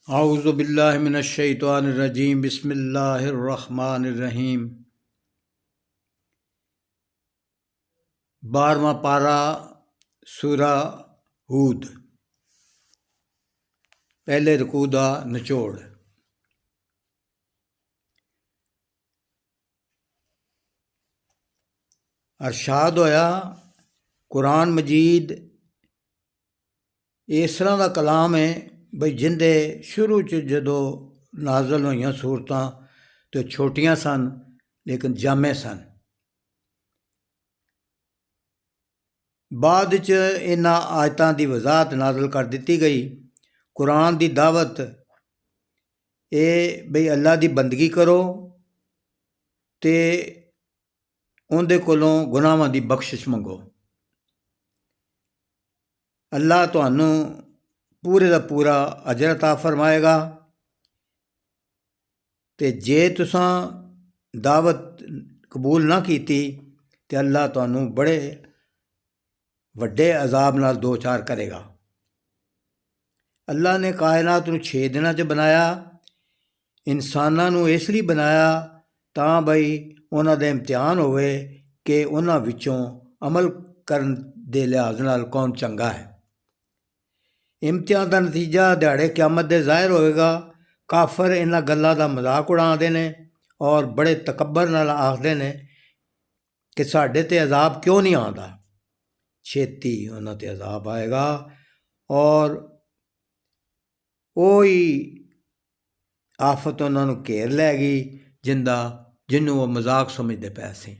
आऊज़ु बिल्लाहि मिनश्शैतानिर रजीम बिस्मिल्लाहिर रहमानिर रहीम। 12वां पारा सूरा हूद। पहले रकू दा निचोड़। अरशाद होया कुरान मजीद इस तरह का कलाम है बई जिंदे शुरू च जदों नाज़ल होईयां सूरतां तो छोटियां सन लेकिन जामे सन। बाद च इन्हां आयतां दी वजाहत नाज़ल कर दित्ती गई। कुरान दी दावत ये बई अल्लाह दी बंदगी करो ते उंदे कोलों गुनाहां दी बख्शिश मंगो। अल्लाह तुहानू पूरे दा पूरा अजर अता फरमाएगा ते जे तुसां दावत कबूल ना कीती ते अल्लाह तुहानू बड़े वड्डे अजाब नाल दो चार करेगा। अल्लाह ने कायनात नू 6 दिनां च बनाया। इंसानां नू इस लई बनाया तां बई उन्हां दे इम्तिहान होवे कि उन्हां विचों अमल करन दे लिहाज नाल कौन चंगा है। इम्तिहान का नतीजा दिहाड़े क्यामत दे ज़ाहिर होएगा। काफर इन्हां गल्लां दा मजाक उड़ाते ने और बड़े तकब्बर नाल आखदे ने कि साढ़े ते अजाब क्यों नहीं आंदा। छेती उन्हां ते अजाब आएगा और ओही आफत उन्हां नू घेर लैगी जिन्नू वो मजाक समझदे पए सी।